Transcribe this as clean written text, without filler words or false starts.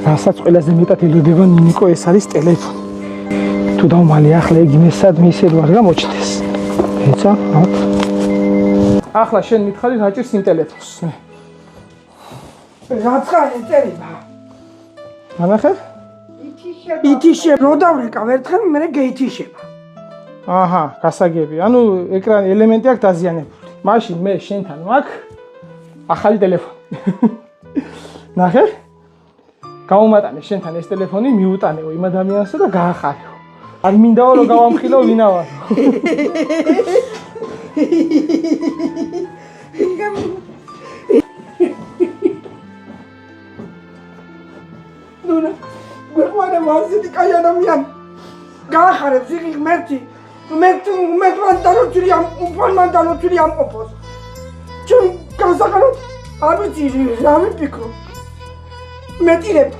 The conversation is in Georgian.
რასაც ყველაზე მეტად ელოდება ნინიკო ეს არის ტელეფონი. თუ დავმალე ახლა იგი მესადმე ისე არ გამოჩნდეს. ეცა, აქ. ახლა შენ მითხარი რა ჭირს იმ ტელეფონს. რაცა ეწერება. ანახე? ითიშება. რო დავრეკავ ერთხელ მე გეითიშება. აჰა, გასაგები. ანუ ეკრანი ელემენტი აქვს დაზიანებული. მაშინ მე შენთან მაქვს ახალი ტელეფონი. ნახე? გამომატანე შენთან ეს ტელეფონი, მიუტანეო იმ ადამიანსა და გაახარეო. არ მინდაო რომ გავამხილო ვინა ვარ. ნუნა, გვეყვანა მასეთი კაი ადამიანი. გაახარებს იგი ღმერთი. მე მანდალოთვილი ამ ყოფოს. ჩვენ განსაკუთრებით არ ვიცი რა ვიფიქრო. მეტირებ